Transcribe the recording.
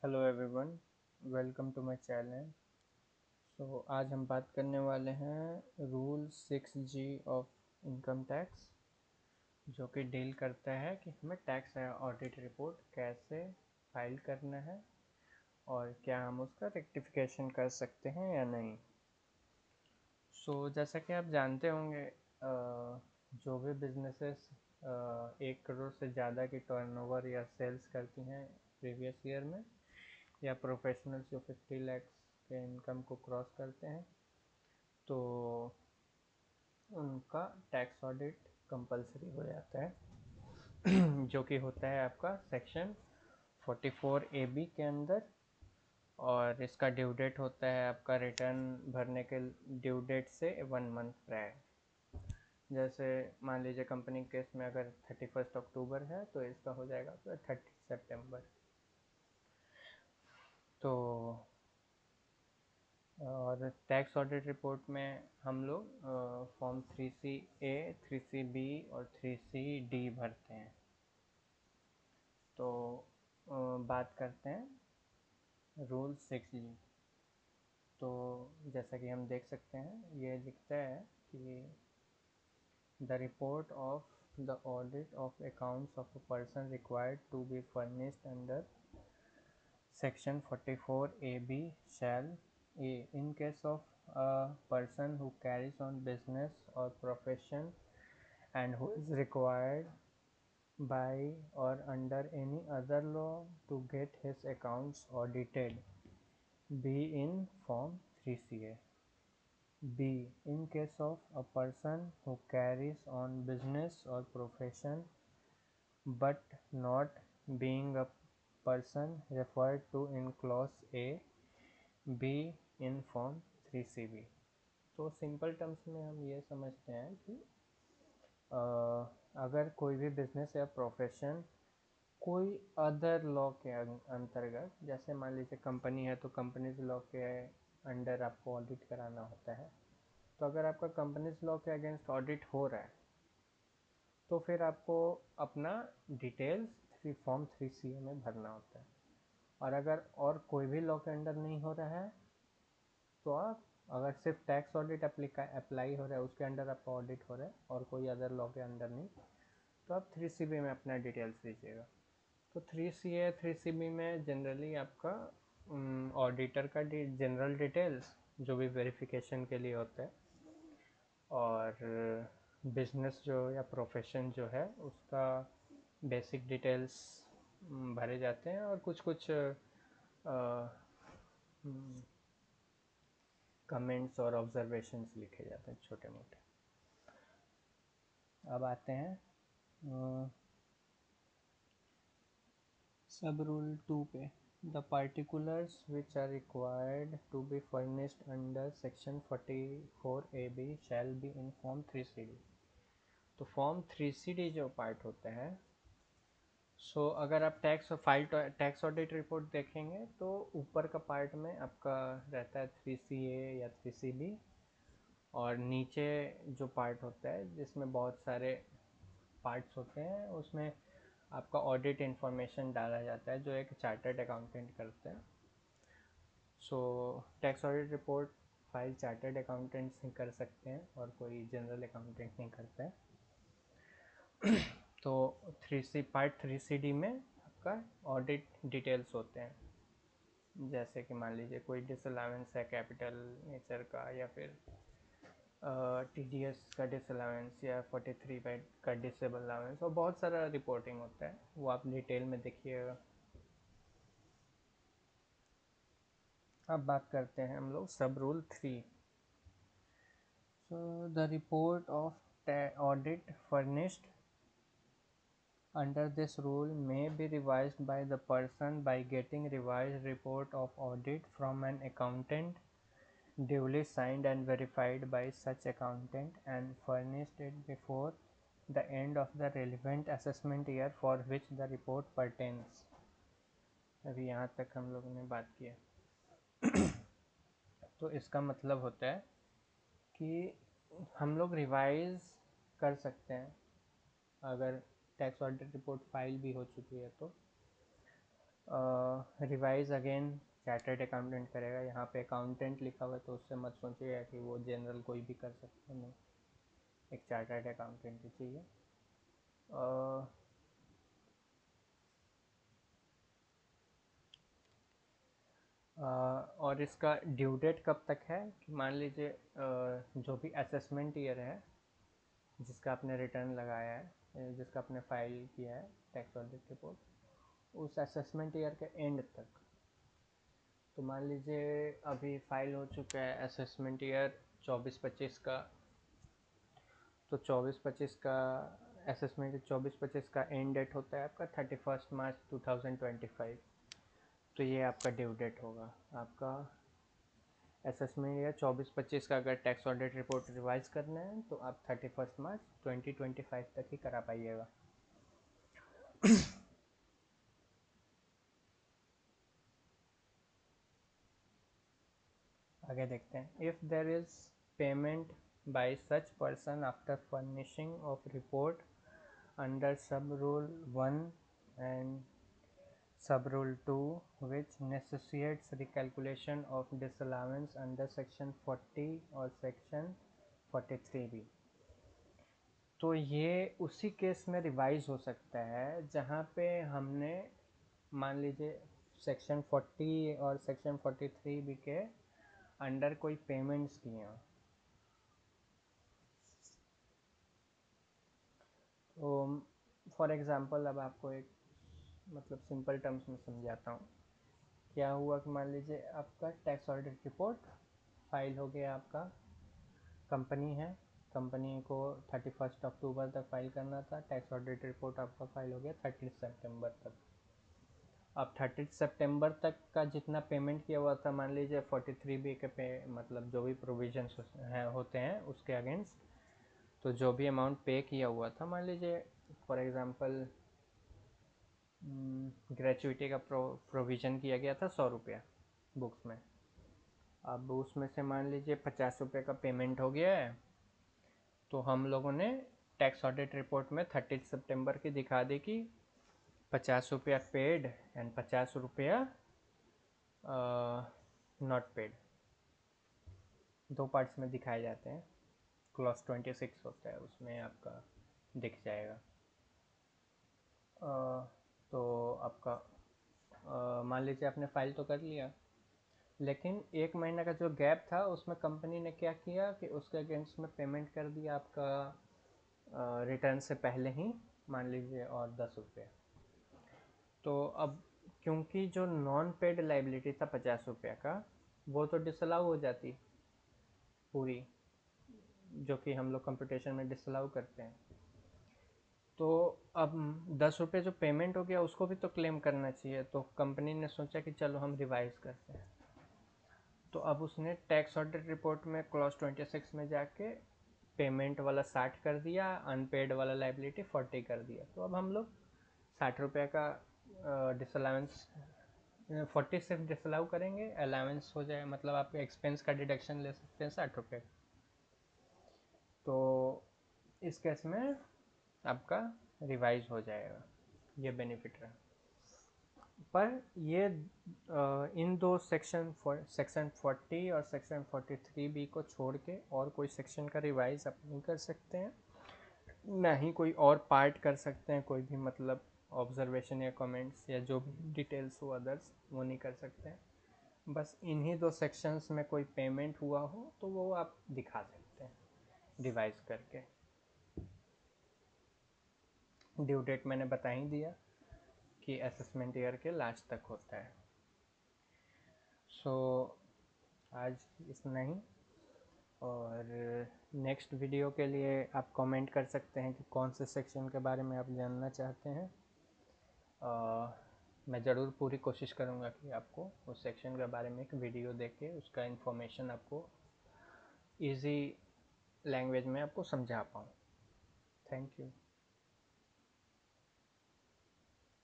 Hello everyone, welcome to my channel. आज हम बात करने वाले हैं rule 6G of income tax, जो कि डील करता है कि हमें टैक्स ऑडिट रिपोर्ट कैसे फाइल करना है और क्या हम उसका रेक्टिफिकेशन कर सकते हैं या नहीं। जैसा कि आप जानते होंगे, जो भी बिजनेसेस 1 करोड़ से ज़्यादा की टर्नओवर या सेल्स करती हैं प्रीवियस ईयर में, या प्रोफेशनल्स जो 50 लैक्स के इनकम को क्रॉस करते हैं, तो उनका टैक्स ऑडिट कंपलसरी हो जाता है जो कि होता है आपका सेक्शन 44AB के अंदर। और इसका ड्यू डेट होता है आपका रिटर्न भरने के ड्यू डेट से 1 मंथ प्रायर। जैसे मान लीजिए कंपनी केस में अगर 31 अक्टूबर है तो इसका हो जाएगा तो 30 सितंबर। तो और टैक्स ऑडिट रिपोर्ट में हम लोग form 3C A, 3C B और 3C D भरते हैं। तो बात करते हैं रूल 6G। तो जैसा कि हम देख सकते हैं, ये लिखता है कि the report of the audit of accounts of a person required to be furnished under Section 44AB shall A. In case of a person who carries on business or profession and who is required by or under any other law to get his accounts audited, be in Form 3CA. B. In case of a person who carries on business or profession but not being a person referred to in clause A, B in form 3CB। तो simple terms में हम ये समझते हैं कि अगर कोई भी बिजनेस या प्रोफेशन कोई अदर लॉ के अंतर्गत, जैसे मान लीजिए कंपनी है तो कंपनीज लॉ के अंडर आपको ऑडिट कराना होता है, तो अगर आपका कंपनीज लॉ के अगेंस्ट ऑडिट हो रहा है तो फिर आपको अपना डिटेल्स फॉर्म 3CA में भरना होता है। और अगर और कोई भी लॉ के अंडर नहीं हो रहा है तो आप, अगर सिर्फ टैक्स ऑडिट अप्लाई हो रहा है उसके अंडर आपका ऑडिट हो रहा है और कोई अदर लॉ के अंडर नहीं, तो आप 3CB में अपना डिटेल्स दीजिएगा। तो 3CA 3CB में जनरली आपका ऑडिटर का जनरल डिटेल्स जो भी वेरिफिकेशन के लिए होता है, और बिजनेस जो या प्रोफेशन जो है उसका बेसिक डिटेल्स भरे जाते हैं, और कुछ कुछ कमेंट्स और ऑब्जर्वेशंस लिखे जाते हैं छोटे मोटे। अब आते हैं सब रूल 2 पे। The particulars which are required to be furnished under section 44AB shall be in form 3CD। तो फॉर्म 3CD जो पार्ट होता है, अगर आप टैक्स ऑडिट रिपोर्ट देखेंगे तो ऊपर का पार्ट में आपका रहता है 3CA या 3CB, और नीचे जो पार्ट होता है जिसमें बहुत सारे पार्ट्स होते हैं उसमें आपका ऑडिट इन्फॉर्मेशन डाला जाता है जो एक चार्टर्ड अकाउंटेंट करते हैं। Tax audit report file chartered accountants ही कर सकते हैं और कोई जनरल अकाउंटेंट नहीं करता है। तो पार्ट 3CD में आपका ऑडिट डिटेल्स होते हैं, जैसे कि मान लीजिए कोई डिसअलावेंस है कैपिटल नेचर का, या फिर TDS का डिसअलावेंस, या 43 का डिसेबल अलावेंस, और बहुत सारा रिपोर्टिंग होता है, वो आप डिटेल में देखिएगा। अब बात करते हैं हम लोग सब rule 3। The report of audit furnished under this rule may be revised by the person by getting revised report of audit from an accountant duly signed and verified by such accountant and furnished it before the end of the relevant assessment year for which the report pertains। अभी यहाँ तक हम लोगों ने बात किया। तो इसका मतलब होता है कि हम लोग रिवाइज कर सकते हैं अगर टैक्स ऑडिट रिपोर्ट फाइल भी हो चुकी है तो। रिवाइज अगेन चार्टर्ड अकाउंटेंट करेगा। यहाँ पे अकाउंटेंट लिखा हुआ है तो उससे मत सोचिएगा कि वो जनरल कोई भी कर सकता है, नहीं, एक चार्टर्ड अकाउंटेंट ही चाहिए। और इसका ड्यू डेट कब तक है कि मान लीजिए जो भी असेसमेंट ईयर है जिसका आपने रिटर्न लगाया है, जिसका आपने फाइल किया है टैक्स ऑडिट रिपोर्ट, उस असेसमेंट ईयर के एंड तक। तो मान लीजिए अभी फाइल हो चुका है असेसमेंट ईयर 24-25 का, तो 24-25 का असेसमेंट 24-25 का एंड डेट होता है आपका 31 मार्च 2025। तो ये आपका ड्यू डेट होगा। आपका असेसमेंट ईयर 24-25 का अगर टैक्स ऑडिट रिपोर्ट रिवाइज करना है तो आप 31 मार्च 2025 तक ही करा पाइएगा। आगे देखते हैं। If there is payment by such person after furnishing of report under sub rule 1 and सब rule 2 which necessitates recalculation of disallowance under section 40 और section 43B। तो ये उसी केस में रिवाइज हो सकता है जहाँ पे हमने मान लीजिए सेक्शन 40 और सेक्शन 43B के अंडर कोई पेमेंट्स किए हों। तो फॉर एग्ज़ाम्पल अब आपको एक मतलब सिंपल टर्म्स में समझाता हूँ। क्या हुआ कि मान लीजिए आपका टैक्स ऑडिट रिपोर्ट फाइल हो गया, आपका कंपनी है, कंपनी को 31 अक्टूबर तक फाइल करना था, टैक्स ऑडिट रिपोर्ट आपका फाइल हो गया 30 सितंबर तक। अब 30 सितंबर तक का जितना पेमेंट किया हुआ था, मान लीजिए 43B के पे मतलब जो भी प्रोविजंस होते हैं उसके अगेंस्ट, तो जो भी अमाउंट पे किया हुआ था, मान लीजिए फॉर एग्ज़ाम्पल ग्रेचुइटी का प्रोविज़न किया गया था 100 रुपया बुक्स में। अब उसमें से मान लीजिए 50 रुपये का पेमेंट हो गया है, तो हम लोगों ने टैक्स ऑडिट रिपोर्ट में 30 सितंबर की दिखा दी कि 50 रुपया पेड एंड 50 रुपया नॉट पेड, दो पार्ट्स में दिखाए जाते हैं। क्लॉज 26 होता है उसमें आपका दिख जाएगा। तो आपका मान लीजिए आपने फ़ाइल तो कर लिया, लेकिन 1 महीना का जो गैप था उसमें कंपनी ने क्या किया कि उसके अगेंस्ट में पेमेंट कर दिया आपका रिटर्न से पहले ही, मान लीजिए और 10 रुपये। तो अब क्योंकि जो नॉन पेड लाइबिलिटी था 50 रुपये का, वो तो डिसअलाउ हो जाती पूरी, जो कि हम लोग कंप्यूटेशन में डिसअलाउ करते हैं। तो अब 10 रुपये जो पेमेंट हो गया उसको भी तो क्लेम करना चाहिए, तो कंपनी ने सोचा कि चलो हम रिवाइज करते हैं। तो अब उसने टैक्स ऑडिट रिपोर्ट में क्लॉज 26 में जाके पेमेंट वाला 60 कर दिया, अनपेड वाला लाइबिलिटी 40 कर दिया। तो अब हम लोग 60 रुपये का डिसअलाउंस 40 सिर्फ डिसअलाउ करेंगे, अलाउंस हो जाए मतलब आप एक्सपेंस का डिडक्शन ले सकते हैं 60 रुपये। तो इस केस में आपका रिवाइज हो जाएगा, ये बेनिफिट रहा। पर ये इन दो सेक्शन 40 और सेक्शन 43B को छोड़ के और कोई सेक्शन का रिवाइज आप नहीं कर सकते हैं, ना ही कोई और पार्ट कर सकते हैं, कोई भी मतलब ऑब्जर्वेशन या कमेंट्स या जो भी डिटेल्स हो अदर्स वो नहीं कर सकते हैं। बस इन्हीं दो सेक्शंस में कोई पेमेंट हुआ हो तो वो आप दिखा सकते हैं रिवाइज करके। ड्यू डेट मैंने बता ही दिया कि असेसमेंट ईयर के लास्ट तक होता है। सो आज इतना ही, और नेक्स्ट वीडियो के लिए आप कमेंट कर सकते हैं कि कौन से सेक्शन के बारे में आप जानना चाहते हैं। मैं ज़रूर पूरी कोशिश करूँगा कि आपको उस सेक्शन के बारे में एक वीडियो दे के उसका इन्फॉर्मेशन आपको इजी लैंग्वेज में आपको समझा पाऊँ। Thank you.